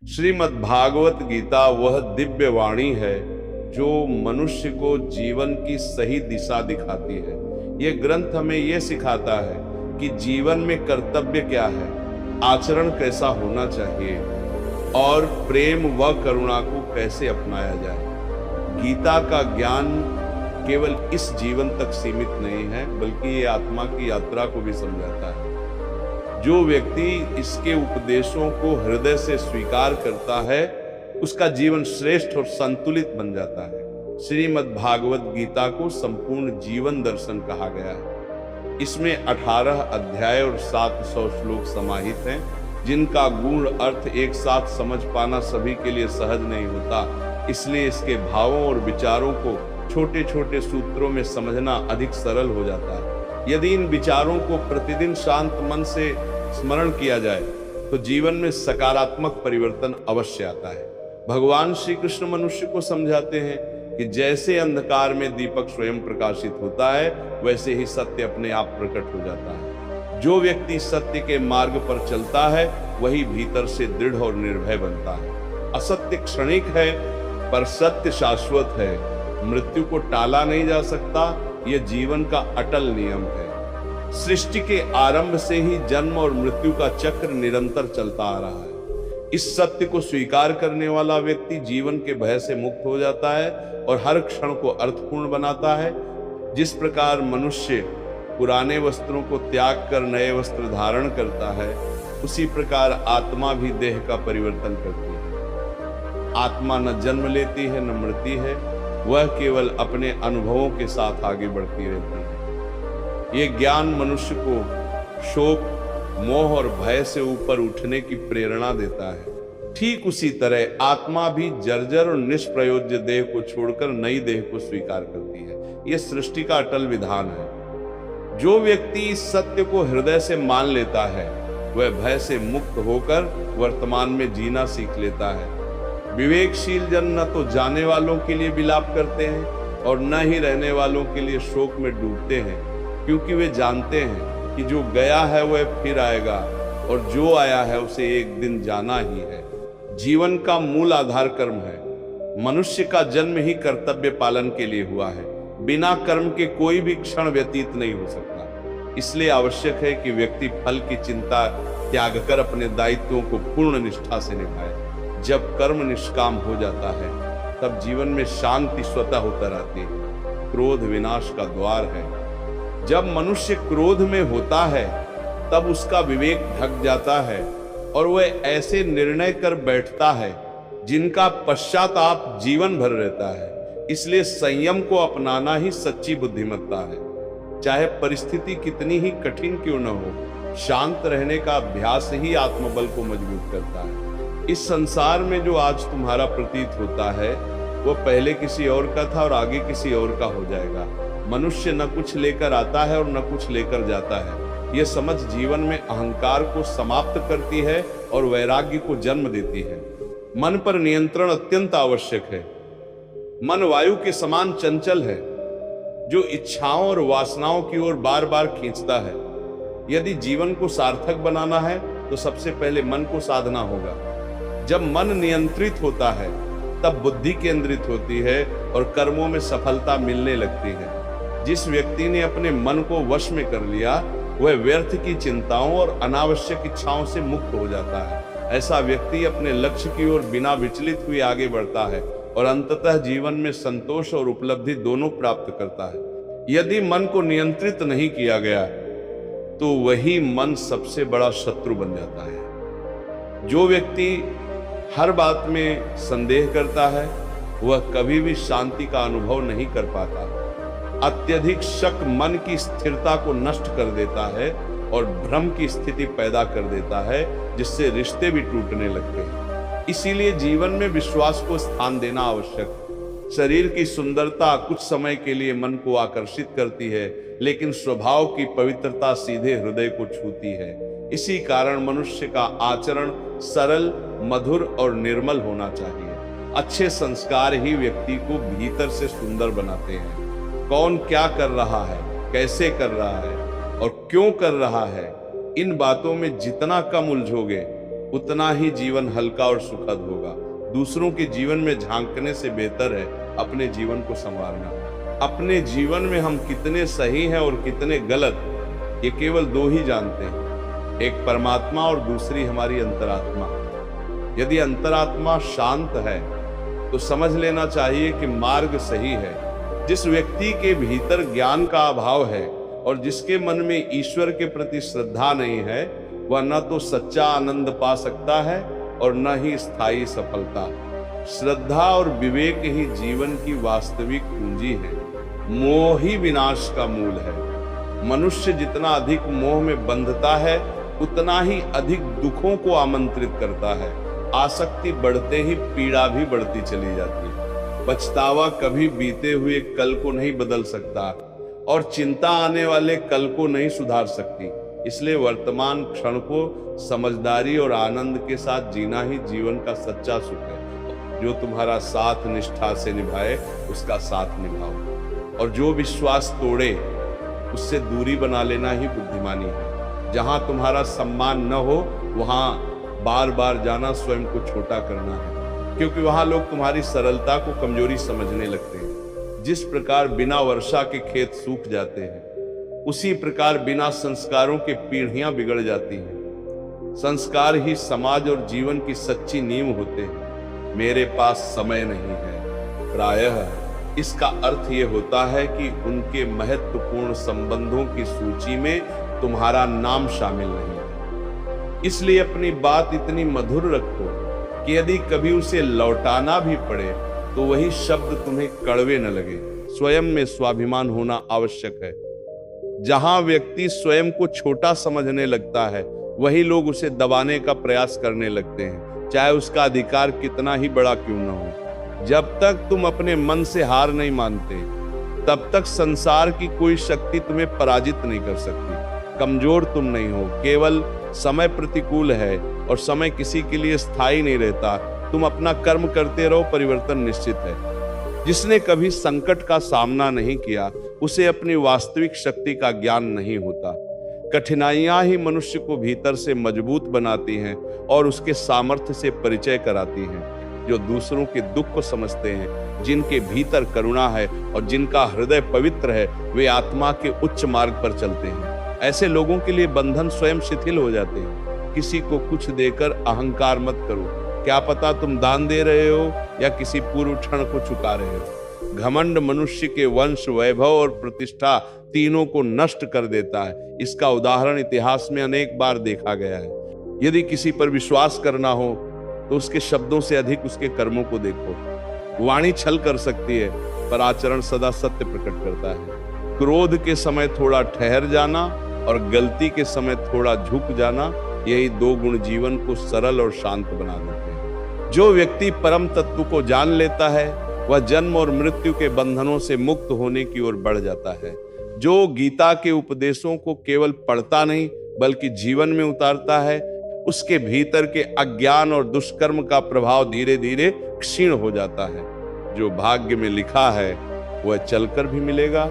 श्रीमद् भागवत गीता वह दिव्य वाणी है जो मनुष्य को जीवन की सही दिशा दिखाती है। यह ग्रंथ हमें यह सिखाता है कि जीवन में कर्तव्य क्या है, आचरण कैसा होना चाहिए और प्रेम व करुणा को कैसे अपनाया जाए। गीता का ज्ञान केवल इस जीवन तक सीमित नहीं है, बल्कि ये आत्मा की यात्रा को भी समझाता है। जो व्यक्ति इसके उपदेशों को हृदय से स्वीकार करता है, उसका जीवन श्रेष्ठ और संतुलित बन जाता है। श्रीमद् भागवत गीता को संपूर्ण जीवन दर्शन कहा गया है। इसमें 18 अध्याय और 700 श्लोक समाहित हैं, जिनका गूढ़ अर्थ एक साथ समझ पाना सभी के लिए सहज नहीं होता। इसलिए इसके भावों और विचारों को छोटे छोटे सूत्रों में समझना अधिक सरल हो जाता है। यदि इन विचारों को प्रतिदिन शांत मन से स्मरण किया जाए तो जीवन में सकारात्मक परिवर्तन अवश्य आता है। भगवान श्री कृष्ण मनुष्य को समझाते हैं कि जैसे अंधकार में दीपक स्वयं प्रकाशित होता है, वैसे ही सत्य अपने आप प्रकट हो जाता है। जो व्यक्ति सत्य के मार्ग पर चलता है, वही भीतर से दृढ़ और निर्भय बनता है। असत्य क्षणिक है, पर सत्य शाश्वत है। मृत्यु को टाला नहीं जा सकता, यह जीवन का अटल नियम है। सृष्टि के आरंभ से ही जन्म और मृत्यु का चक्र निरंतर चलता आ रहा है। इस सत्य को स्वीकार करने वाला व्यक्ति जीवन के भय से मुक्त हो जाता है और हर क्षण को अर्थपूर्ण बनाता है। जिस प्रकार मनुष्य पुराने वस्त्रों को त्याग कर नए वस्त्र धारण करता है, उसी प्रकार आत्मा भी देह का परिवर्तन करती है। आत्मा न जन्म लेती है न मरती है, वह केवल अपने अनुभवों के साथ आगे बढ़ती रहती है। ये ज्ञान मनुष्य को शोक, मोह और भय से ऊपर उठने की प्रेरणा देता है। ठीक उसी तरह आत्मा भी जर्जर और निष्प्रयोज्य देह को छोड़कर नई देह को स्वीकार करती है। यह सृष्टि का अटल विधान है। जो व्यक्ति इस सत्य को हृदय से मान लेता है, वह भय से मुक्त होकर वर्तमान में जीना सीख लेता है। विवेकशील जन न तो जाने वालों के लिए विलाप करते हैं और न ही रहने वालों के लिए शोक में डूबते हैं, क्योंकि वे जानते हैं कि जो गया है वह फिर आएगा और जो आया है उसे एक दिन जाना ही है। जीवन का मूल आधार कर्म है। मनुष्य का जन्म ही कर्तव्य पालन के लिए हुआ है। बिना कर्म के कोई भी क्षण व्यतीत नहीं हो सकता। इसलिए आवश्यक है कि व्यक्ति फल की चिंता त्याग कर अपने दायित्वों को पूर्ण निष्ठा से निभाए। जब कर्म निष्काम हो जाता है, तब जीवन में शांति स्वतः उतर आती है। क्रोध विनाश का द्वार है। जब मनुष्य क्रोध में होता है, तब उसका विवेक ढक जाता है और वह ऐसे निर्णय कर बैठता है जिनका पश्चाताप जीवन भर रहता है। इसलिए संयम को अपनाना ही सच्ची बुद्धिमत्ता है। चाहे परिस्थिति कितनी ही कठिन क्यों न हो, शांत रहने का अभ्यास ही आत्मबल को मजबूत करता है। इस संसार में जो आज तुम्हारा प्रतीत होता है, वह पहले किसी और का था और आगे किसी और का हो जाएगा। मनुष्य न कुछ लेकर आता है और न कुछ लेकर जाता है। यह समझ जीवन में अहंकार को समाप्त करती है और वैराग्य को जन्म देती है। मन पर नियंत्रण अत्यंत आवश्यक है। मन वायु के समान चंचल है, जो इच्छाओं और वासनाओं की ओर बार बार खींचता है। यदि जीवन को सार्थक बनाना है, तो सबसे पहले मन को साधना होगा। जब मन नियंत्रित होता है, तब बुद्धि केंद्रित होती है और कर्मों में सफलता मिलने लगती है। जिस व्यक्ति ने अपने मन को वश में कर लिया, वह व्यर्थ की चिंताओं और अनावश्यक इच्छाओं से मुक्त हो जाता है। ऐसा व्यक्ति अपने लक्ष्य की ओर बिना विचलित हुए आगे बढ़ता है और अंततः जीवन में संतोष और उपलब्धि दोनों प्राप्त करता है। यदि मन को नियंत्रित नहीं किया गया, तो वही मन सबसे बड़ा शत्रु बन जाता है। जो व्यक्ति हर बात में संदेह करता है, वह कभी भी शांति का अनुभव नहीं कर पाता। अत्यधिक शक मन की स्थिरता को नष्ट कर देता है और भ्रम की स्थिति पैदा कर देता है, जिससे रिश्ते भी टूटने लगते हैं। इसीलिए जीवन में विश्वास को स्थान देना आवश्यक है। शरीर की सुंदरता कुछ समय के लिए मन को आकर्षित करती है, लेकिन स्वभाव की पवित्रता सीधे हृदय को छूती है। इसी कारण मनुष्य का आचरण सरल, मधुर और निर्मल होना चाहिए। अच्छे संस्कार ही व्यक्ति को भीतर से सुंदर बनाते हैं। कौन क्या कर रहा है, कैसे कर रहा है और क्यों कर रहा है, इन बातों में जितना कम उलझोगे, उतना ही जीवन हल्का और सुखद होगा। दूसरों के जीवन में झांकने से बेहतर है अपने जीवन को संवारना। अपने जीवन में हम कितने सही हैं और कितने गलत, ये केवल दो ही जानते हैं, एक परमात्मा और दूसरी हमारी अंतरात्मा। यदि अंतरात्मा शांत है तो समझ लेना चाहिए कि मार्ग सही है। जिस व्यक्ति के भीतर ज्ञान का अभाव है और जिसके मन में ईश्वर के प्रति श्रद्धा नहीं है, वह न तो सच्चा आनंद पा सकता है और न ही स्थायी सफलता। श्रद्धा और विवेक ही जीवन की वास्तविक पूंजी है। मोह ही विनाश का मूल है। मनुष्य जितना अधिक मोह में बंधता है उतना ही अधिक दुखों को आमंत्रित करता है। आसक्ति बढ़ते ही पीड़ा भी बढ़ती चली जाती है। पछतावा कभी बीते हुए कल को नहीं बदल सकता और चिंता आने वाले कल को नहीं सुधार सकती। इसलिए वर्तमान क्षण को समझदारी और आनंद के साथ जीना ही जीवन का सच्चा सुख है। जो तुम्हारा साथ निष्ठा से निभाए उसका साथ निभाओ, और जो विश्वास तोड़े उससे दूरी बना लेना ही बुद्धिमानी है। जहां तुम्हारा सम्मान न हो वहां बार बार जाना स्वयं को छोटा करना है, क्योंकि वहां लोग तुम्हारी सरलता को कमजोरी समझने लगते हैं। जिस प्रकार बिना वर्षा के खेत सूख जाते हैं, उसी प्रकार बिना संस्कारों के पीढ़ियां बिगड़ जाती हैं। संस्कार ही समाज और जीवन की सच्ची नींव होते हैं। मेरे पास समय नहीं है, प्रायः इसका अर्थ ये होता है कि उनके महत्वपूर्ण संबंधों की सूची में तुम्हारा नाम शामिल नहीं है। इसलिए अपनी बात इतनी मधुर रखो कि यदि कभी उसे लौटाना भी पड़े तो वही शब्द तुम्हें कड़वे न लगे। स्वयं में स्वाभिमान होना आवश्यक है। जहां व्यक्ति स्वयं को छोटा समझने लगता है, वही लोग उसे दबाने का प्रयास करने लगते हैं, चाहे उसका अधिकार कितना ही बड़ा क्यों न हो। जब तक तुम अपने मन से हार नहीं मानते, तब तक संसार की कोई शक्ति तुम्हें पराजित नहीं कर सकती। कमजोर तुम नहीं हो, केवल समय प्रतिकूल है और समय किसी के लिए स्थायी नहीं रहता। तुम अपना कर्म करते रहो, परिवर्तन निश्चित है। जिसने कभी संकट का सामना नहीं किया, उसे अपनी वास्तविक शक्ति का ज्ञान नहीं होता। कठिनाइयां ही मनुष्य को भीतर से मजबूत बनाती हैं और उसके सामर्थ्य से परिचय कराती हैं। जो दूसरों के दुख को समझते हैं, जिनके भीतर करुणा है और जिनका हृदय पवित्र है, वे आत्मा के उच्च मार्ग पर चलते हैं। ऐसे लोगों के लिए बंधन स्वयं शिथिल हो जाते हैं। किसी को कुछ देकर अहंकार मत करो। क्या पता तुम दान दे रहे हो या किसी पूर्व क्षण को चुका रहे हो। घमंड मनुष्य के वंश, वैभव और प्रतिष्ठा तीनों को नष्ट कर देता है। इसका उदाहरण इतिहास में अनेक बार देखा गया है। यदि किसी पर विश्वास करना हो तो उसके शब्दों से अधिक उसके कर्मों को देखो। वाणी छल कर सकती है, पर आचरण सदा सत्य प्रकट करता है। क्रोध के समय थोड़ा ठहर जाना और गलती के समय थोड़ा झुक जाना, यही दो गुण जीवन को सरल और शांत बना देते हैं। जो व्यक्ति परम तत्व को जान लेता है, वह जन्म और मृत्यु के बंधनों से मुक्त होने की ओर बढ़ जाता है। जो गीता के उपदेशों को केवल पढ़ता नहीं बल्कि जीवन में उतारता है, उसके भीतर के अज्ञान और दुष्कर्म का प्रभाव धीरे धीरे क्षीण हो जाता है। जो भाग्य में लिखा है वह चलकर भी मिलेगा,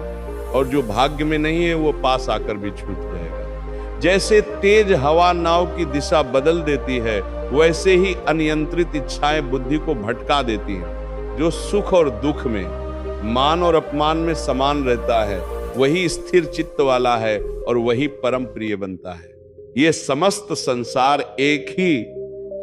और जो भाग्य में नहीं है वो पास आकर भी छूट जाएगा। जैसे तेज हवा नाव की दिशा बदल देती है, वैसे ही अनियंत्रित इच्छाएं बुद्धि को भटका देती हैं। जो सुख और दुख में, मान और अपमान में समान रहता है, वही स्थिर चित्त वाला है और वही परम प्रिय बनता है। ये समस्त संसार एक ही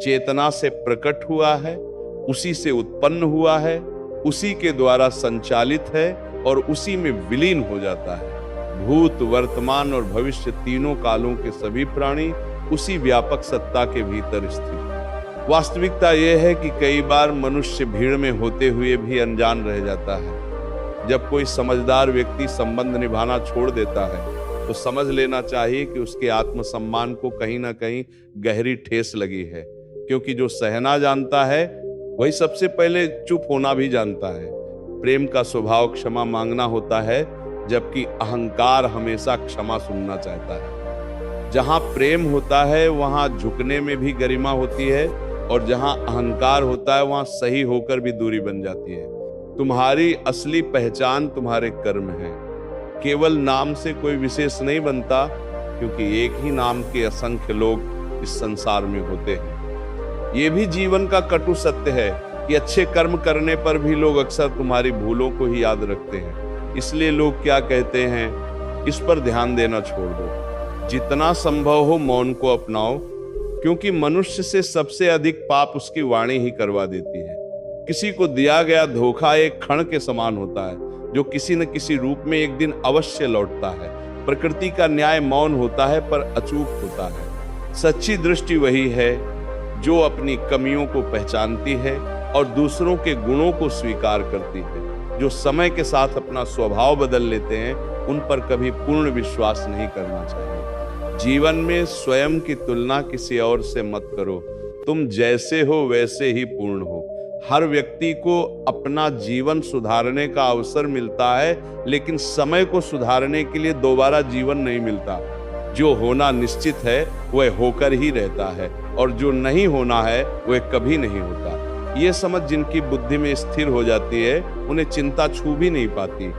चेतना से प्रकट हुआ है, उसी से उत्पन्न हुआ है, उसी के द्वारा संचालित है और उसी में विलीन हो जाता है। भूत, वर्तमान और भविष्य तीनों कालों के सभी प्राणी उसी व्यापक सत्ता के भीतर स्थित। वास्तविकता यह है कि कई बार मनुष्य भीड़ में होते हुए भी अनजान रह जाता है। जब कोई समझदार व्यक्ति संबंध निभाना छोड़ देता है तो समझ लेना चाहिए कि उसके आत्मसम्मान को कहीं ना कहीं गहरी ठेस लगी है, क्योंकि जो सहना जानता है वही सबसे पहले चुप होना भी जानता है। प्रेम का स्वभाव क्षमा मांगना होता है, जबकि अहंकार हमेशा क्षमा सुनना चाहता है। जहां प्रेम होता है वहां झुकने में भी गरिमा होती है, और जहां अहंकार होता है वहां सही होकर भी दूरी बन जाती है। तुम्हारी असली पहचान तुम्हारे कर्म है। केवल नाम से कोई विशेष नहीं बनता, क्योंकि एक ही नाम के असंख्य लोग इस संसार में होते हैं। ये भी जीवन का कटु सत्य है कि अच्छे कर्म करने पर भी लोग अक्सर तुम्हारी भूलों को ही याद रखते हैं। इसलिए लोग क्या कहते हैं, इस पर ध्यान देना छोड़ दो। जितना संभव हो मौन को अपनाओ, क्योंकि मनुष्य से सबसे अधिक पाप उसकी वाणी ही करवा देती है। किसी को दिया गया धोखा एक क्षण के समान होता है, जो किसी न किसी रूप में एक दिन अवश्य लौटता है। प्रकृति का न्याय मौन होता है, पर अचूक होता है। सच्ची दृष्टि वही है जो अपनी कमियों को पहचानती है और दूसरों के गुणों को स्वीकार करती है। जो समय के साथ अपना स्वभाव बदल लेते हैं, उन पर कभी पूर्ण विश्वास नहीं करना चाहिए। जीवन में स्वयं की तुलना किसी और से मत करो। तुम जैसे हो वैसे ही पूर्ण हो। हर व्यक्ति को अपना जीवन सुधारने का अवसर मिलता है, लेकिन समय को सुधारने के लिए दोबारा जीवन नहीं मिलता। जो होना निश्चित है वह होकर ही रहता है, और जो नहीं होना है वह कभी नहीं होता। ये समझ जिनकी बुद्धि में स्थिर हो जाती है, उन्हें चिंता छू भी नहीं पाती।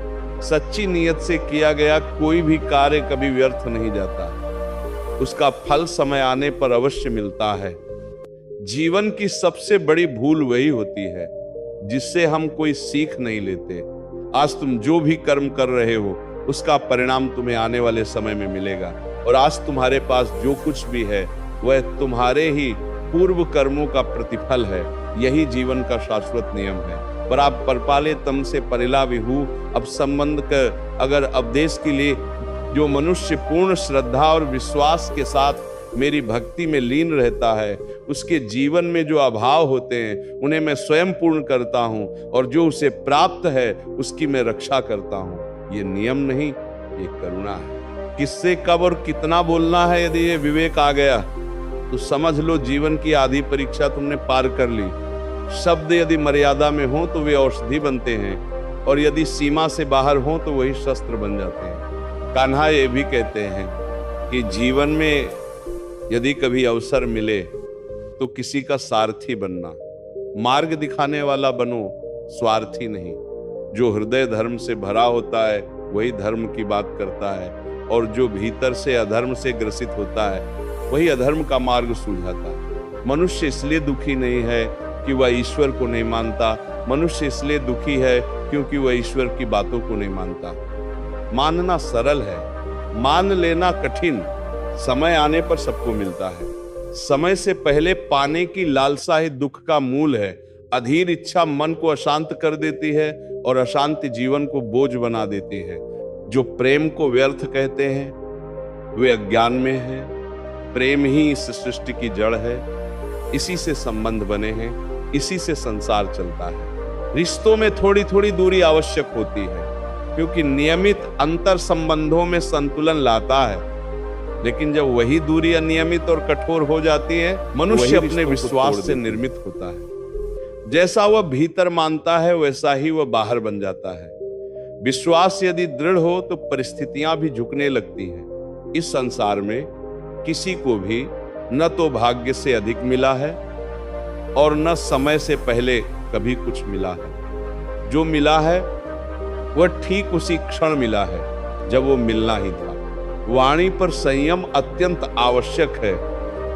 सच्ची नीयत से किया गया कोई भी कार्य कभी व्यर्थ नहीं जाता। उसका फल समय आने पर अवश्य मिलता है। जीवन की सबसे बड़ी भूल वही होती है जिससे हम कोई सीख नहीं लेते। आज तुम जो भी कर्म कर रहे हो, उसका परिणाम तुम्हें आने वाले समय में मिलेगा, और आज तुम्हारे पास जो कुछ भी है वह तुम्हारे ही पूर्व कर्मों का प्रतिफल है। यही जीवन का शाश्वत नियम है। पर आप परपाले तम से परिला विहू, अब संबंध कर अगर उपदेश के लिए जो मनुष्य पूर्ण श्रद्धा और विश्वास के साथ मेरी भक्ति में लीन रहता है, उसके जीवन में जो अभाव होते हैं उन्हें मैं स्वयं पूर्ण करता हूं, और जो उसे प्राप्त है उसकी मैं रक्षा करता हूं। ये नियम नहीं, ये करुणा है। किससे कब और कितना बोलना है, यदि ये विवेक आ गया तो समझ लो जीवन की आधी परीक्षा तुमने पार कर ली। शब्द यदि मर्यादा में हो तो वे औषधि बनते हैं, और यदि सीमा से बाहर हो तो वही शस्त्र बन जाते हैं। कान्हा ये भी कहते हैं कि जीवन में यदि कभी अवसर मिले तो किसी का सारथी बनना, मार्ग दिखाने वाला बनो, स्वार्थी नहीं। जो हृदय धर्म से भरा होता है वही धर्म की बात करता है, और जो भीतर से अधर्म से ग्रसित होता है वही अधर्म का मार्ग सूझाता है। मनुष्य इसलिए दुखी नहीं है कि वह ईश्वर को नहीं मानता। मनुष्य इसलिए दुखी है क्योंकि वह ईश्वर की बातों को नहीं मानता। मानना सरल है, मान लेना कठिन। समय आने पर सबको मिलता है। समय से पहले पाने की लालसा ही दुख का मूल है। अधीर इच्छा मन को अशांत कर देती है, और अशांति जीवन को बोझ बना देती है। जो प्रेम को व्यर्थ कहते हैं वे अज्ञान में है। प्रेम ही इस सृष्टि की जड़ है। इसी से संबंध बने हैं, इसी से संसार चलता है। रिश्तों में थोड़ी थोड़ी दूरी आवश्यक होती है, क्योंकि नियमित अंतर संबंधों में संतुलन लाता है। लेकिन जब वही दूरी अनियमित और कठोर हो जाती है, मनुष्य अपने विश्वास से निर्मित होता है। जैसा वह भीतर मानता है वैसा ही वह बाहर बन जाता है। विश्वास यदि दृढ़ हो तो परिस्थितियां भी झुकने लगती हैं। इस संसार में किसी को भी न तो भाग्य से अधिक मिला है और न समय से पहले कभी कुछ मिला है। जो मिला है वह ठीक उसी क्षण मिला है जब वो मिलना ही था। वाणी पर संयम अत्यंत आवश्यक है,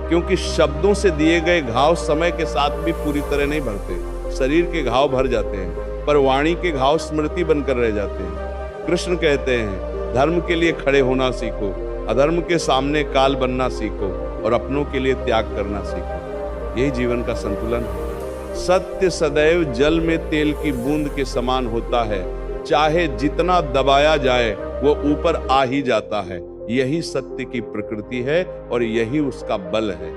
क्योंकि शब्दों से दिए गए घाव समय के साथ भी पूरी तरह नहीं भरते। शरीर के घाव भर जाते हैं, पर वाणी के घाव स्मृति बनकर रह जाते हैं। कृष्ण कहते हैं, धर्म के लिए खड़े होना सीखो, अधर्म के सामने काल बनना सीखो, और अपनों के लिए त्याग करना सीखो। यही जीवन का संतुलन है। सत्य सदैव जल में तेल की बूंद के समान होता है। चाहे जितना दबाया जाए वो ऊपर आ ही जाता है। यही सत्य की प्रकृति है और यही उसका बल है।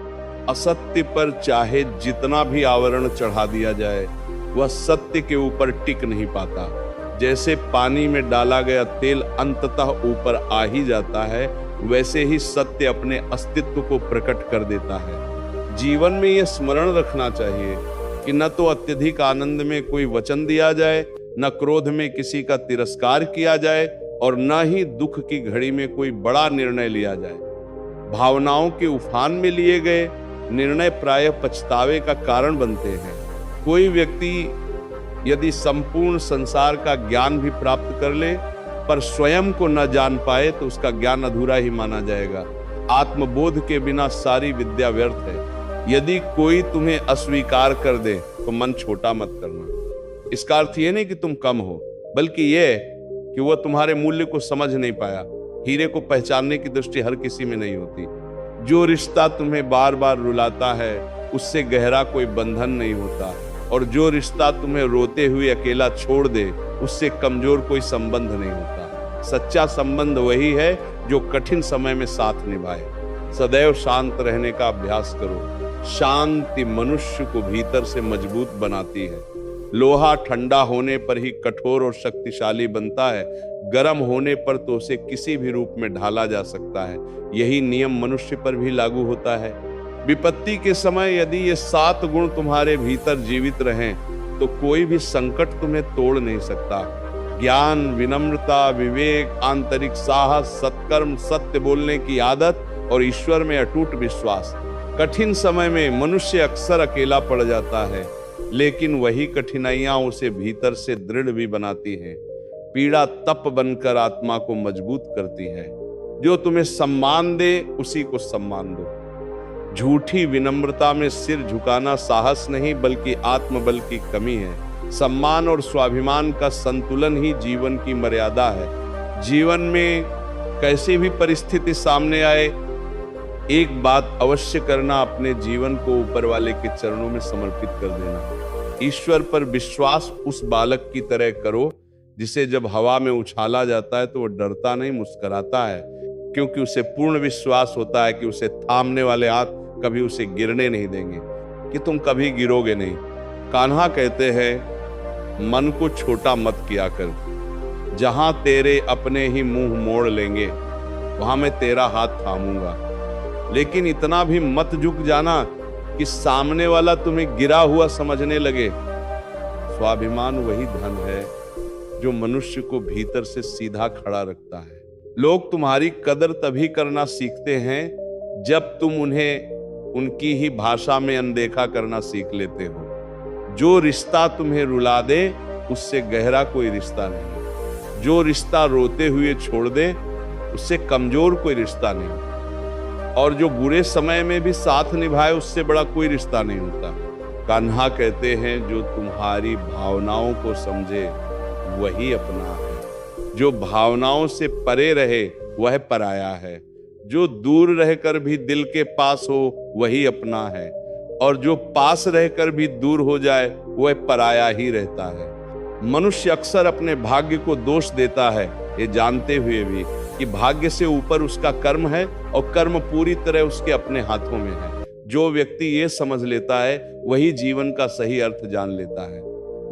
असत्य पर चाहे जितना भी आवरण चढ़ा दिया जाए, वह सत्य के ऊपर टिक नहीं पाता। जैसे पानी में डाला गया तेल अंततः ऊपर आ ही जाता है, वैसे ही सत्य अपने अस्तित्व को प्रकट कर देता है। जीवन में यह स्मरण रखना चाहिए कि न तो अत्यधिक आनंद में कोई वचन दिया जाए, न क्रोध में किसी का तिरस्कार किया जाए, और न ही दुख की घड़ी में कोई बड़ा निर्णय लिया जाए। भावनाओं के उफान में लिए गए निर्णय प्रायः पछतावे का कारण बनते हैं। कोई व्यक्ति यदि संपूर्ण संसार का ज्ञान भी प्राप्त कर ले, पर स्वयं को न जान पाए तो उसका ज्ञान अधूरा ही माना जाएगा। आत्मबोध के बिना सारी विद्या व्यर्थ है। यदि कोई तुम्हें अस्वीकार कर दे तो मन छोटा मत करना। इसका अर्थ ये नहीं कि तुम कम हो, बल्कि ये कि वह तुम्हारे मूल्य को समझ नहीं पाया। हीरे को पहचानने की दृष्टि हर किसी में नहीं होती। जो रिश्ता तुम्हें बार बार रुलाता है उससे गहरा कोई बंधन नहीं होता, और जो रिश्ता तुम्हें रोते हुए अकेला छोड़ दे उससे कमजोर कोई संबंध नहीं होता। सच्चा संबंध वही है जो कठिन समय में साथ निभाए। सदैव शांत रहने का अभ्यास करो। शांति मनुष्य को भीतर से मजबूत बनाती है। लोहा ठंडा होने पर ही कठोर और शक्तिशाली बनता है, गर्म होने पर तो उसे किसी भी रूप में ढाला जा सकता है। यही नियम मनुष्य पर भी लागू होता है। विपत्ति के समय यदि ये 7 गुण तुम्हारे भीतर जीवित रहें तो कोई भी संकट तुम्हें तोड़ नहीं सकता। ज्ञान, विनम्रता, विवेक, आंतरिक साहस, सत्कर्म, सत्य बोलने की आदत और ईश्वर में अटूट विश्वास। कठिन समय में मनुष्य अक्सर अकेला पड़ जाता है, लेकिन वही कठिनाइयां उसे भीतर से दृढ़ भी बनाती हैं। पीड़ा तप बनकर आत्मा को मजबूत करती है। जो तुम्हें सम्मान दे उसी को सम्मान दो। झूठी विनम्रता में सिर झुकाना साहस नहीं बल्कि आत्मबल की कमी है। सम्मान और स्वाभिमान का संतुलन ही जीवन की मर्यादा है। जीवन में कैसी भी परिस्थिति सामने आए, एक बात अवश्य करना, अपने जीवन को ऊपर वाले के चरणों में समर्पित कर देना। ईश्वर पर विश्वास उस बालक की तरह करो जिसे जब हवा में उछाला जाता है तो वो डरता नहीं, मुस्कुराता है, क्योंकि उसे पूर्ण विश्वास होता है कि उसे थामने वाले हाथ कभी उसे गिरने नहीं देंगे, कि तुम कभी गिरोगे नहीं। कान्हा कहते हैं, मन को छोटा मत किया कर। जहां तेरे अपने ही मुंह मोड़ लेंगे वहां मैं तेरा हाथ थामूंगा। लेकिन इतना भी मत झुक जाना कि सामने वाला तुम्हें गिरा हुआ समझने लगे। स्वाभिमान वही धन है जो मनुष्य को भीतर से सीधा खड़ा रखता है। लोग तुम्हारी कदर तभी करना सीखते हैं जब तुम उन्हें उनकी ही भाषा में अनदेखा करना सीख लेते हो। जो रिश्ता तुम्हें रुला दे उससे गहरा कोई रिश्ता नहीं। जो रिश्ता रोते हुए छोड़ दे उससे कमजोर कोई रिश्ता नहीं। और जो बुरे समय में भी साथ निभाए उससे बड़ा कोई रिश्ता नहीं होता। कान्हा कहते हैं, जो तुम्हारी भावनाओं को समझे वही अपना है। जो भावनाओं से परे रहे वह पराया है। जो दूर रहकर भी दिल के पास हो वही अपना है, और जो पास रहकर भी दूर हो जाए वह पराया ही रहता है। मनुष्य अक्सर अपने भाग्य को दोष देता है, ये जानते हुए भी कि भाग्य से ऊपर उसका कर्म है और कर्म पूरी तरह उसके अपने हाथों में है। जो व्यक्ति ये समझ लेता है वही जीवन का सही अर्थ जान लेता है।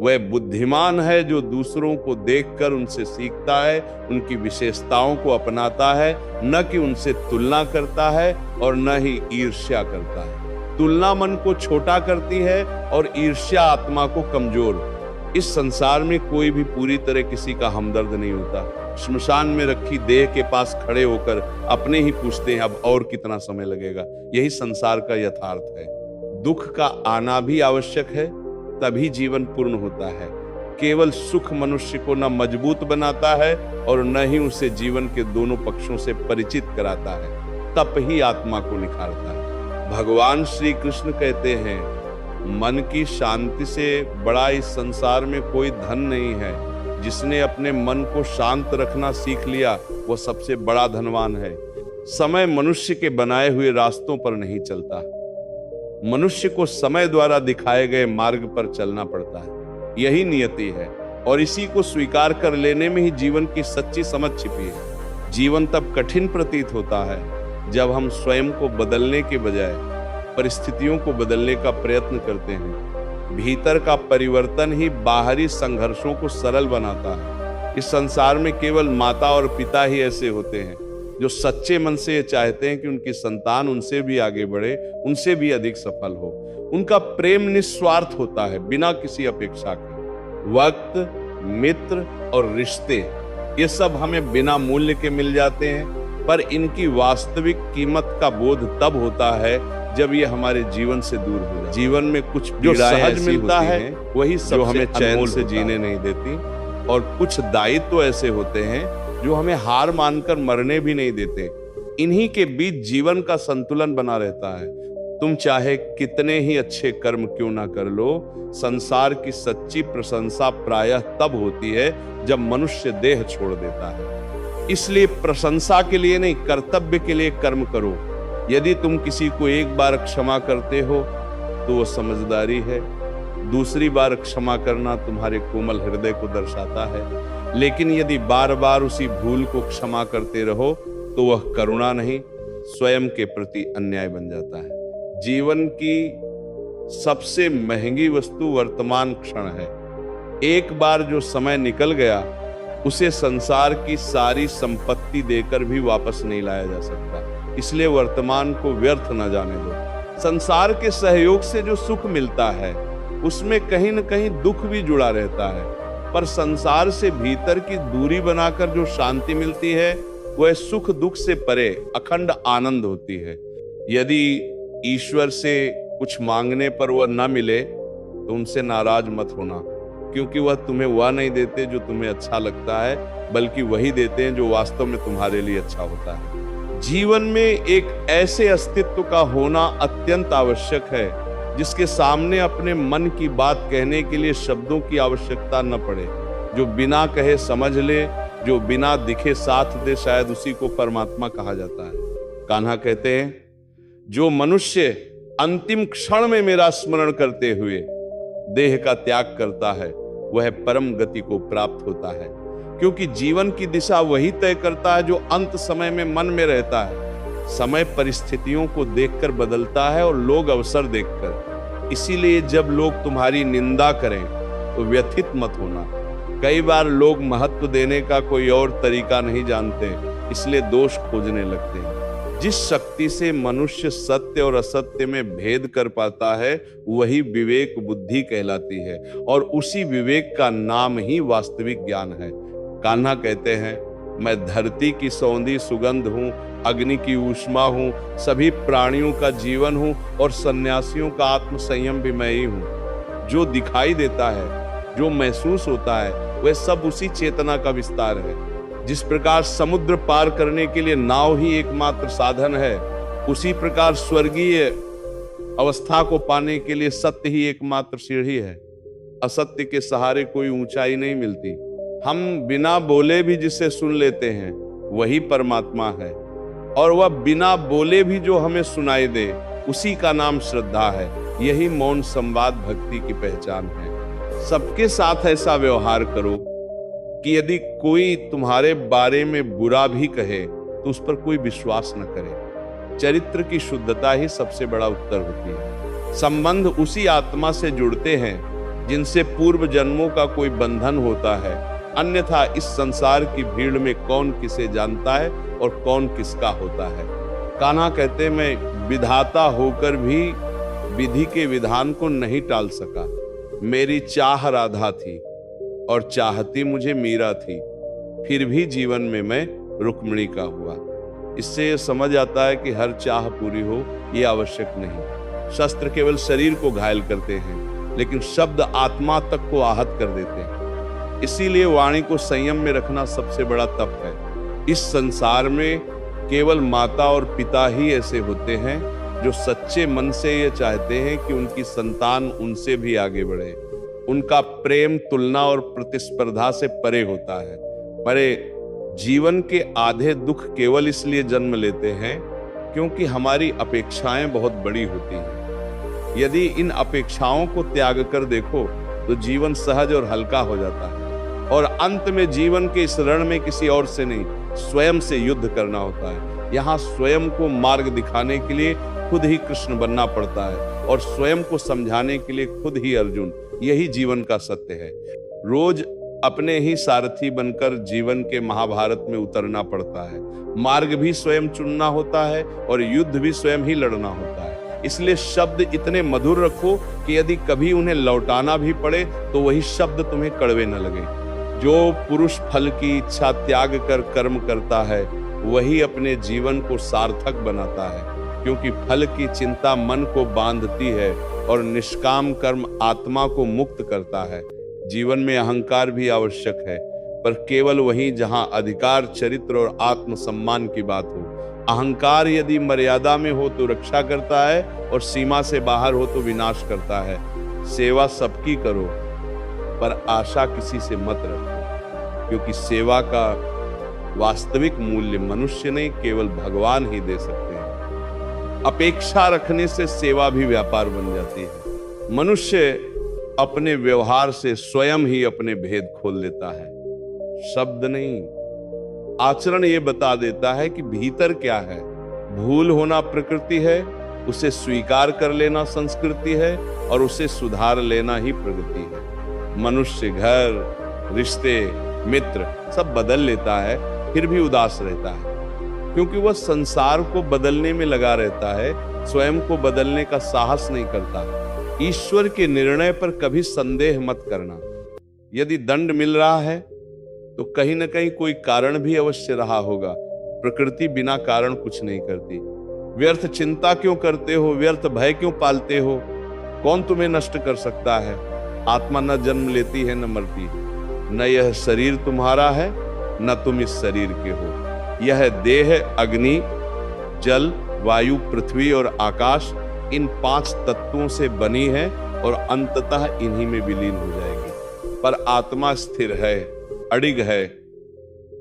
वह बुद्धिमान है जो दूसरों को देखकर उनसे सीखता है, उनकी विशेषताओं को अपनाता है, न कि उनसे तुलना करता है और न ही ईर्ष्या करता है। तुलना मन को छोटा करती है और ईर्ष्या आत्मा को कमजोर। इस संसार में कोई भी पूरी तरह किसी का हमदर्द नहीं होता। श्मशान में रखी देह के पास खड़े होकर अपने ही पूछते हैं अब और कितना समय लगेगा। यही संसार का यथार्थ है। दुख का आना भी आवश्यक है, तभी जीवन पूर्ण होता है। केवल सुख मनुष्य को न मजबूत बनाता है और न ही उसे जीवन के दोनों पक्षों से परिचित कराता है। तप ही आत्मा को निखारता है। भगवान श्री कृष्ण कहते हैं, मन की शांति से बड़ा इस संसार में कोई धन नहीं है। जिसने अपने मन को शांत रखना सीख लिया वो सबसे बड़ा धनवान है। समय मनुष्य के बनाए हुए रास्तों पर नहीं चलता। मनुष्य को समय द्वारा दिखाए गए मार्ग पर चलना पड़ता है। यही नियति है और इसी को स्वीकार कर लेने में ही जीवन की सच्ची समझ छिपी है। जीवन तब कठिन प्रतीत होता है जब हम स्वयं को बदलने के बजाय परिस्थितियों को बदलने का प्रयत्न करते हैं। भीतर का परिवर्तन ही बाहरी संघर्षों को सरल बनाता है। इस संसार में केवल माता और पिता ही ऐसे होते हैं जो सच्चे मन से ये चाहते हैं कि उनकी संतान उनसे भी आगे बढ़े, उनसे भी अधिक सफल हो। उनका प्रेम निस्वार्थ होता है, बिना किसी अपेक्षा के। वक्त, मित्र और रिश्ते ये सब हमें बिना मूल्य के मिल जाते हैं, पर इनकी वास्तविक कीमत का बोध तब होता है जब ये हमारे जीवन से दूर हो जाए। जीवन में कुछ जो सहज मिलता है वही जो हमें चैन से जीने नहीं देती, और कुछ दायित्व ऐसे होते हैं जो हमें हार मानकर मरने भी नहीं देते। इन्हीं के बीच जीवन का संतुलन बना रहता है। तुम चाहे कितने ही अच्छे कर्म क्यों ना कर लो, संसार की सच्ची प्रशंसा प्रायः तब होती है जब मनुष्य देह छोड़ देता है। इसलिए प्रशंसा के लिए नहीं, कर्तव्य के लिए कर्म करो। यदि तुम किसी को एक बार क्षमा करते हो तो वो समझदारी है, दूसरी बार क्षमा करना तुम्हारे कोमल हृदय को दर्शाता है। लेकिन यदि बार बार उसी भूल को क्षमा करते रहो तो वह करुणा नहीं, स्वयं के प्रति अन्याय बन जाता है। जीवन की सबसे महंगी वस्तु वर्तमान क्षण है। एक बार जो समय निकल गया उसे संसार की सारी संपत्ति देकर भी वापस नहीं लाया जा सकता। इसलिए वर्तमान को व्यर्थ न जाने दो। संसार के सहयोग से जो सुख मिलता है उसमें कहीं न कहीं दुख भी जुड़ा रहता है, पर संसार से भीतर की दूरी बनाकर जो शांति मिलती है वह सुख दुख से परे अखंड आनंद होती है। यदि ईश्वर से कुछ मांगने पर वह न मिले तो उनसे नाराज मत होना, क्योंकि वह तुम्हें वह नहीं देते जो तुम्हें अच्छा लगता है, बल्कि वही देते हैं जो वास्तव में तुम्हारे लिए अच्छा होता है। जीवन में एक ऐसे अस्तित्व का होना अत्यंत आवश्यक है जिसके सामने अपने मन की बात कहने के लिए शब्दों की आवश्यकता न पड़े, जो बिना कहे समझ ले, जो बिना दिखे साथ दे, शायद उसी को परमात्मा कहा जाता है। कान्हा कहते हैं, जो मनुष्य अंतिम क्षण में मेरा स्मरण करते हुए देह का त्याग करता है वह परम गति को प्राप्त होता है, क्योंकि जीवन की दिशा वही तय करता है जो अंत समय में मन में रहता है। समय परिस्थितियों को देखकर बदलता है और लोग अवसर देखकर। इसीलिए जब लोग तुम्हारी निंदा करें तो व्यथित मत होना। कई बार लोग महत्व देने का कोई और तरीका नहीं जानते, इसलिए दोष खोजने लगते हैं। जिस शक्ति से मनुष्य सत्य और असत्य में भेद कर पाता है वही विवेक बुद्धि कहलाती है, और उसी विवेक का नाम ही वास्तविक ज्ञान है। कान्हा कहते हैं, मैं धरती की सौंधी सुगंध हूँ, अग्नि की ऊष्मा हूँ, सभी प्राणियों का जीवन हूँ और सन्यासियों का आत्म संयम भी मैं ही हूँ। जो दिखाई देता है, जो महसूस होता है, वह सब उसी चेतना का विस्तार है। जिस प्रकार समुद्र पार करने के लिए नाव ही एकमात्र साधन है, उसी प्रकार स्वर्गीय अवस्था को पाने के लिए सत्य ही एकमात्र सीढ़ी है। असत्य के सहारे कोई ऊंचाई नहीं मिलती। हम बिना बोले भी जिसे सुन लेते हैं वही परमात्मा है, और वह बिना बोले भी जो हमें सुनाई दे उसी का नाम श्रद्धा है। यही मौन संवाद भक्ति की पहचान है। सबके साथ ऐसा व्यवहार करो कि यदि कोई तुम्हारे बारे में बुरा भी कहे तो उस पर कोई विश्वास न करे। चरित्र की शुद्धता ही सबसे बड़ा उत्तर होती है। संबंध उसी आत्मा से जुड़ते हैं जिनसे पूर्व जन्मों का कोई बंधन होता है, अन्यथा इस संसार की भीड़ में कौन किसे जानता है और कौन किसका होता है। कान्हा कहते, मैं विधाता होकर भी विधि के विधान को नहीं टाल सका। मेरी चाह राधा थी और चाहती मुझे मीरा थी, फिर भी जीवन में मैं रुक्मिणी का हुआ। इससे समझ आता है कि हर चाह पूरी हो ये आवश्यक नहीं। शस्त्र केवल शरीर को घायल करते हैं, लेकिन शब्द आत्मा तक को आहत कर देते हैं। इसीलिए वाणी को संयम में रखना सबसे बड़ा तप है। इस संसार में केवल माता और पिता ही ऐसे होते हैं जो सच्चे मन से ये चाहते हैं कि उनकी संतान उनसे भी आगे बढ़े। उनका प्रेम तुलना और प्रतिस्पर्धा से परे होता है। परे जीवन के आधे दुख केवल इसलिए जन्म लेते हैं क्योंकि हमारी अपेक्षाएं बहुत बड़ी होती हैं। यदि इन अपेक्षाओं को त्याग कर देखो तो जीवन सहज और हल्का हो जाता है, और अंत में जीवन के इस रण में किसी और से नहीं, स्वयं से युद्ध करना होता है। यहाँ स्वयं को मार्ग दिखाने के लिए खुद ही कृष्ण बनना पड़ता है, और स्वयं को समझाने के लिए खुद ही अर्जुन। यही जीवन का सत्य है। रोज अपने ही सारथी बनकर जीवन के महाभारत में उतरना पड़ता है। मार्ग भी स्वयं चुनना होता है और युद्ध भी स्वयं ही लड़ना होता है। इसलिए शब्द इतने मधुर रखो कि यदि कभी उन्हें लौटाना भी पड़े तो वही शब्द तुम्हें कड़वे न लगे। जो पुरुष फल की इच्छा त्याग कर कर्म करता है वही अपने जीवन को सार्थक बनाता है, क्योंकि फल की चिंता मन को बांधती है और निष्काम कर्म आत्मा को मुक्त करता है। जीवन में अहंकार भी आवश्यक है, पर केवल वहीं जहां अधिकार, चरित्र और आत्मसम्मान की बात हो। अहंकार यदि मर्यादा में हो तो रक्षा करता है और सीमा से बाहर हो तो विनाश करता है। सेवा सबकी करो, पर आशा किसी से मत रखो, क्योंकि सेवा का वास्तविक मूल्य मनुष्य नहीं, केवल भगवान ही दे सकते हैं। अपेक्षा रखने से सेवा भी व्यापार बन जाती है। मनुष्य अपने व्यवहार से स्वयं ही अपने भेद खोल लेता है। शब्द नहीं, आचरण ये बता देता है कि भीतर क्या है। भूल होना प्रकृति है, उसे स्वीकार कर लेना संस्कृति है, और उसे सुधार लेना ही प्रगति है। मनुष्य घर, रिश्ते, मित्र सब बदल लेता है, फिर भी उदास रहता है, क्योंकि वह संसार को बदलने में लगा रहता है, स्वयं को बदलने का साहस नहीं करता। ईश्वर के निर्णय पर कभी संदेह मत करना। यदि दंड मिल रहा है तो कहीं ना कहीं कोई कारण भी अवश्य रहा होगा। प्रकृति बिना कारण कुछ नहीं करती। व्यर्थ चिंता क्यों करते हो, व्यर्थ भय क्यों पालते हो? कौन तुम्हें नष्ट कर सकता है? आत्मा न जन्म लेती है न मरती है। न यह शरीर तुम्हारा है, न तुम इस शरीर के हो। यह देह अग्नि, जल, वायु, पृथ्वी और आकाश, इन 5 तत्वों से बनी है और अंततः इन्हीं में विलीन हो जाएगी। पर आत्मा स्थिर है, अडिग है,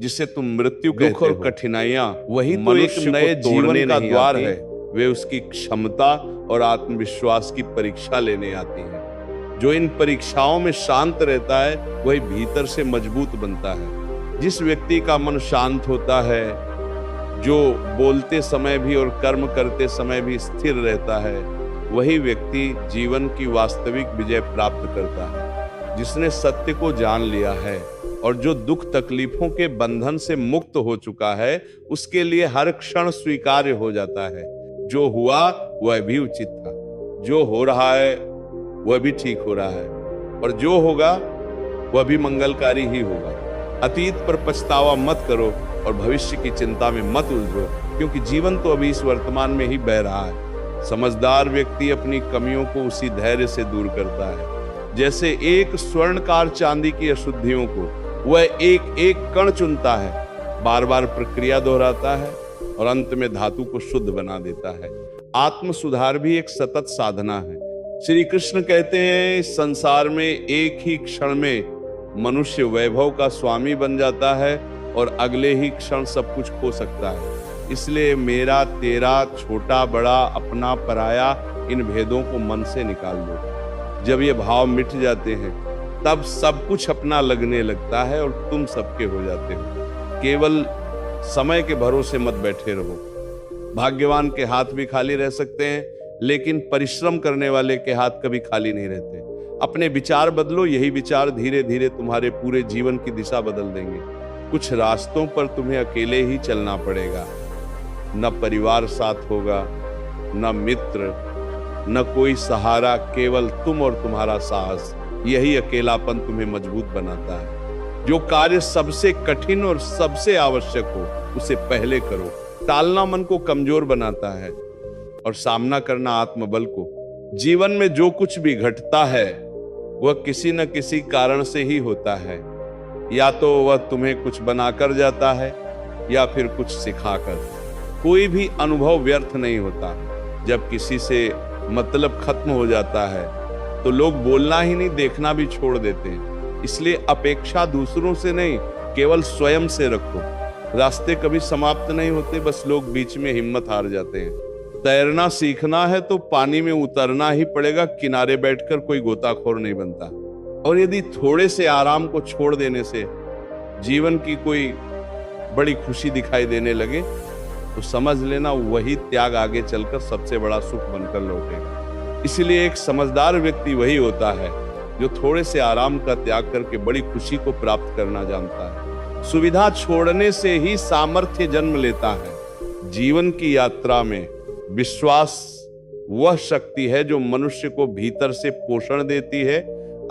जिसे तुम मृत्यु कहते हो। दुख और कठिनाइयां वही तो एक नए जीवन का द्वार है। वे उसकी क्षमता और आत्मविश्वास की परीक्षा लेने आती हैं। जो इन परीक्षाओं में शांत रहता है वही भीतर से मजबूत बनता है। जिस व्यक्ति का मन शांत होता है, जो बोलते समय भी और कर्म करते समय भी स्थिर रहता है, वही व्यक्ति जीवन की वास्तविक विजय प्राप्त करता है। जिसने सत्य को जान लिया है और जो दुख तकलीफों के बंधन से मुक्त हो चुका है, उसके लिए हर क्षण स्वीकार्य हो जाता है। जो हुआ वह भी उचित था, जो हो रहा है वह भी ठीक हो रहा है, और जो होगा वह भी मंगलकारी ही होगा। अतीत पर पछतावा मत करो और भविष्य की चिंता में मत उलझो, क्योंकि जीवन तो अभी इस वर्तमान में ही बह रहा है। समझदार व्यक्ति अपनी कमियों को उसी धैर्य से दूर करता है। जैसे एक स्वर्णकार चांदी की अशुद्धियों को वह एक एक कण चुनता है, बार बार प्रक्रिया दोहराता है और अंत में धातु को शुद्ध बना देता है। आत्म सुधार भी एक सतत साधना है। श्री कृष्ण कहते हैं, इस संसार में एक ही क्षण में मनुष्य वैभव का स्वामी बन जाता है और अगले ही क्षण सब कुछ खो सकता है। इसलिए मेरा, तेरा, छोटा बड़ा, अपना पराया, इन भेदों को मन से निकाल दो। जब ये भाव मिट जाते हैं तब सब कुछ अपना लगने लगता है और तुम सबके हो जाते हो। केवल समय के भरोसे मत बैठे रहो। भाग्यवान के हाथ भी खाली रह सकते हैं, लेकिन परिश्रम करने वाले के हाथ कभी खाली नहीं रहते। अपने विचार बदलो, यही विचार धीरे धीरे तुम्हारे पूरे जीवन की दिशा बदल देंगे। कुछ रास्तों पर तुम्हें अकेले ही चलना पड़ेगा। न परिवार साथ होगा, न मित्र, न कोई सहारा, केवल तुम और तुम्हारा साहस। यही अकेलापन तुम्हें मजबूत बनाता है। जो कार्य सबसे कठिन और सबसे आवश्यक हो उसे पहले करो। टालना मन को कमजोर बनाता है और सामना करना आत्मबल को। जीवन में जो कुछ भी घटता है वह किसी न किसी कारण से ही होता है। या तो वह तुम्हें कुछ बनाकर जाता है या फिर कुछ सिखाकर। कोई भी अनुभव व्यर्थ नहीं होता। जब किसी से मतलब खत्म हो जाता है तो लोग बोलना ही नहीं, देखना भी छोड़ देते हैं। इसलिए अपेक्षा दूसरों से नहीं, केवल स्वयं से रखो। रास्ते कभी समाप्त नहीं होते, बस लोग बीच में हिम्मत हार जाते हैं। तैरना सीखना है तो पानी में उतरना ही पड़ेगा, किनारे बैठकर कोई गोताखोर नहीं बनता। और यदि थोड़े से आराम को छोड़ देने से जीवन की कोई बड़ी खुशी दिखाई देने लगे तो समझ लेना वही त्याग आगे चलकर सबसे बड़ा सुख बनकर लौटेगा। इसलिए एक समझदार व्यक्ति वही होता है जो थोड़े से आराम का त्याग करके बड़ी खुशी को प्राप्त करना जानता है। सुविधा छोड़ने से ही सामर्थ्य जन्म लेता है। जीवन की यात्रा में विश्वास वह शक्ति है जो मनुष्य को भीतर से पोषण देती है।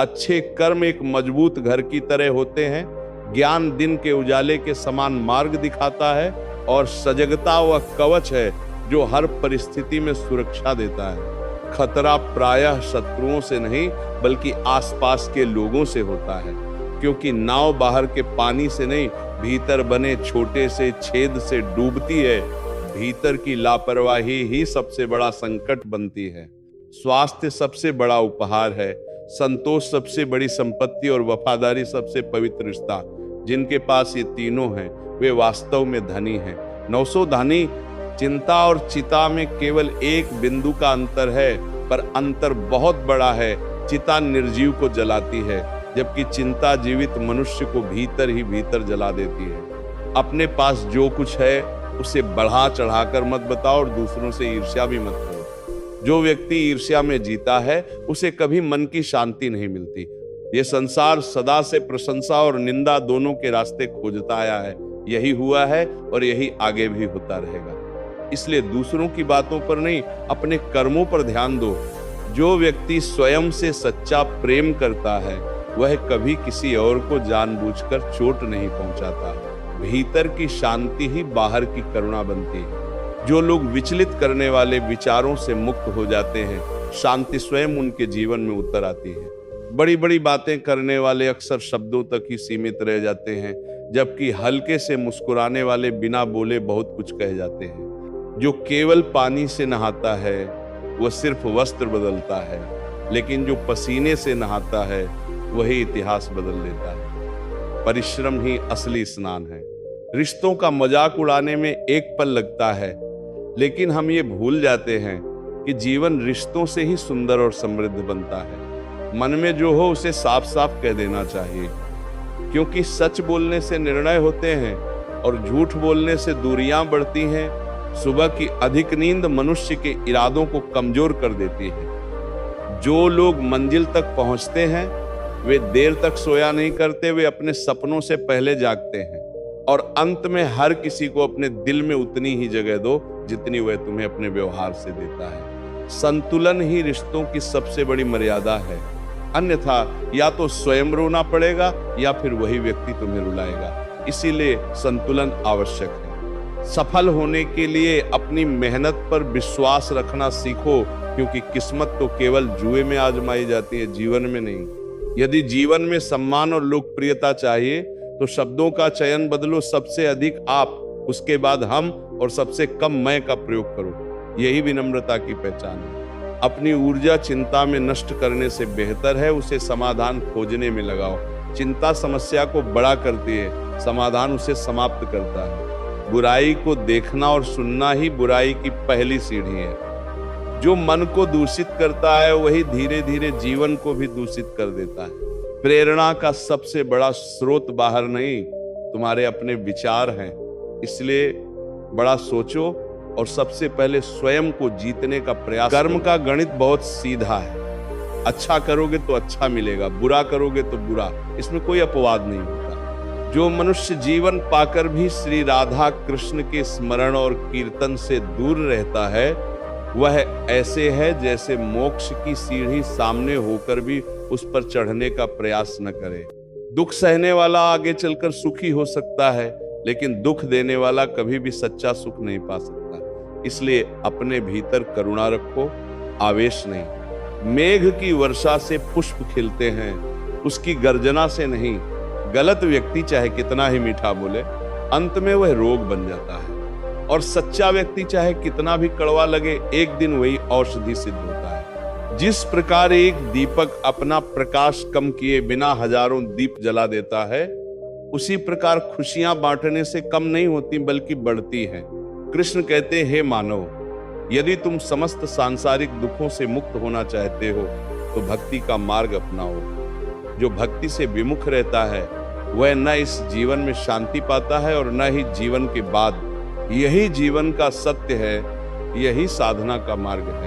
अच्छे कर्म एक मजबूत घर की तरह होते हैं। ज्ञान दिन के उजाले के समान मार्ग दिखाता है और सजगता वह कवच है जो हर परिस्थिति में सुरक्षा देता है। खतरा प्रायः शत्रुओं से नहीं बल्कि आसपास के लोगों से होता है, क्योंकि नाव बाहर के पानी से नहीं भीतर बने छोटे से छेद से डूबती है। भीतर की लापरवाही ही सबसे बड़ा संकट बनती है। स्वास्थ्य सबसे बड़ा उपहार है, संतोष सबसे बड़ी संपत्ति और वफादारी सबसे पवित्र रिश्ता। जिनके पास ये तीनों हैं वे वास्तव में धनी हैं। 900 धनी चिंता और चिता में केवल एक बिंदु का अंतर है, पर अंतर बहुत बड़ा है। चिता निर्जीव को जलाती है, जबकि चिंता जीवित मनुष्य को भीतर ही भीतर जला देती है। अपने पास जो कुछ है उसे बढ़ा चढ़ाकर मत बताओ और दूसरों से ईर्ष्या भी मत करो। जो व्यक्ति ईर्ष्या में जीता है उसे कभी मन की शांति नहीं मिलती। ये संसार सदा से प्रशंसा और निंदा दोनों के रास्ते खोजता आया है। यही हुआ है और यही आगे भी होता रहेगा। इसलिए दूसरों की बातों पर नहीं, अपने कर्मों पर ध्यान दो। जो व्यक्ति स्वयं से सच्चा प्रेम करता है वह कभी किसी और को जानबूझकर चोट नहीं पहुंचाता। भीतर की शांति ही बाहर की करुणा बनती है। जो लोग विचलित करने वाले विचारों से मुक्त हो जाते हैं, शांति स्वयं उनके जीवन में उतर आती है। बड़ी बड़ी बातें करने वाले अक्सर शब्दों तक ही सीमित रह जाते हैं, जबकि हल्के से मुस्कुराने वाले बिना बोले बहुत कुछ कह जाते हैं। जो केवल पानी से नहाता है वह सिर्फ वस्त्र बदलता है, लेकिन जो पसीने से नहाता है वही इतिहास बदल देता है। परिश्रम ही असली स्नान है। रिश्तों का मजाक उड़ाने में एक पल लगता है, लेकिन हम ये भूल जाते हैं कि जीवन रिश्तों से ही सुंदर और समृद्ध बनता है। मन में जो हो उसे साफ साफ कह देना चाहिए, क्योंकि सच बोलने से निर्णय होते हैं और झूठ बोलने से दूरियां बढ़ती हैं। सुबह की अधिक नींद मनुष्य के इरादों को कमजोर कर देती है। जो लोग मंजिल तक पहुंचते हैं वे देर तक सोया नहीं करते, वे अपने सपनों से पहले जागते हैं। और अंत में हर किसी को अपने दिल में उतनी ही जगह दो जितनी वह तुम्हें अपने व्यवहार से देता है। संतुलन ही रिश्तों की सबसे बड़ी मर्यादा है, अन्यथा या तो स्वयं रोना पड़ेगा या फिर वही व्यक्ति तुम्हें रुलाएगा। इसीलिए संतुलन आवश्यक है। सफल होने के लिए अपनी मेहनत पर विश्वास रखना सीखो, क्योंकि किस्मत तो केवल जुए में आजमाई जाती है, जीवन में नहीं। यदि जीवन में सम्मान और लोकप्रियता चाहिए तो शब्दों का चयन बदलो। सबसे अधिक आप, उसके बाद हम और सबसे कम मैं का प्रयोग करो। यही विनम्रता की पहचान है। अपनी ऊर्जा चिंता में नष्ट करने से बेहतर है उसे समाधान खोजने में लगाओ। चिंता समस्या को बड़ा करती है, समाधान उसे समाप्त करता है। बुराई को देखना और सुनना ही बुराई की पहली सीढ़ी है। जो मन को दूषित करता है वही धीरे धीरे जीवन को भी दूषित कर देता है। प्रेरणा का सबसे बड़ा स्रोत बाहर नहीं, तुम्हारे अपने विचार हैं। इसलिए बड़ा सोचो और सबसे पहले स्वयं को जीतने का प्रयास। कर्म का गणित बहुत सीधा है। अच्छा करोगे तो अच्छा मिलेगा, बुरा करोगे तो बुरा। इसमें कोई अपवाद नहीं होता। जो मनुष्य जीवन पाकर भी श्री राधा कृष्ण के स्मरण और कीर्तन से दूर रहता है वह ऐसे है जैसे मोक्ष की सीढ़ी सामने होकर भी उस पर चढ़ने का प्रयास न करे। दुख सहने वाला आगे चलकर सुखी हो सकता है, लेकिन दुख देने वाला कभी भी सच्चा सुख नहीं पा सकता। इसलिए अपने भीतर करुणा रखो, आवेश नहीं। मेघ की वर्षा से पुष्प खिलते हैं, उसकी गर्जना से नहीं। गलत व्यक्ति चाहे कितना ही मीठा बोले, अंत में वह रोग बन जाता है। और सच्चा व्यक्ति चाहे कितना भी कड़वा लगे, एक दिन वही औषधि सिद्ध होता है। जिस प्रकार एक दीपक अपना प्रकाश कम किए बिना हजारों दीप जला देता है, उसी प्रकार खुशियां बांटने से कम नहीं होती बल्कि बढ़ती हैं। कृष्ण कहते हैं, हे मानव, यदि तुम समस्त सांसारिक दुखों से मुक्त होना चाहते हो तो भक्ति का मार्ग अपनाओ। जो भक्ति से विमुख रहता है वह न इस जीवन में शांति पाता है और न ही जीवन के बाद। यही जीवन का सत्य है, यही साधना का मार्ग है।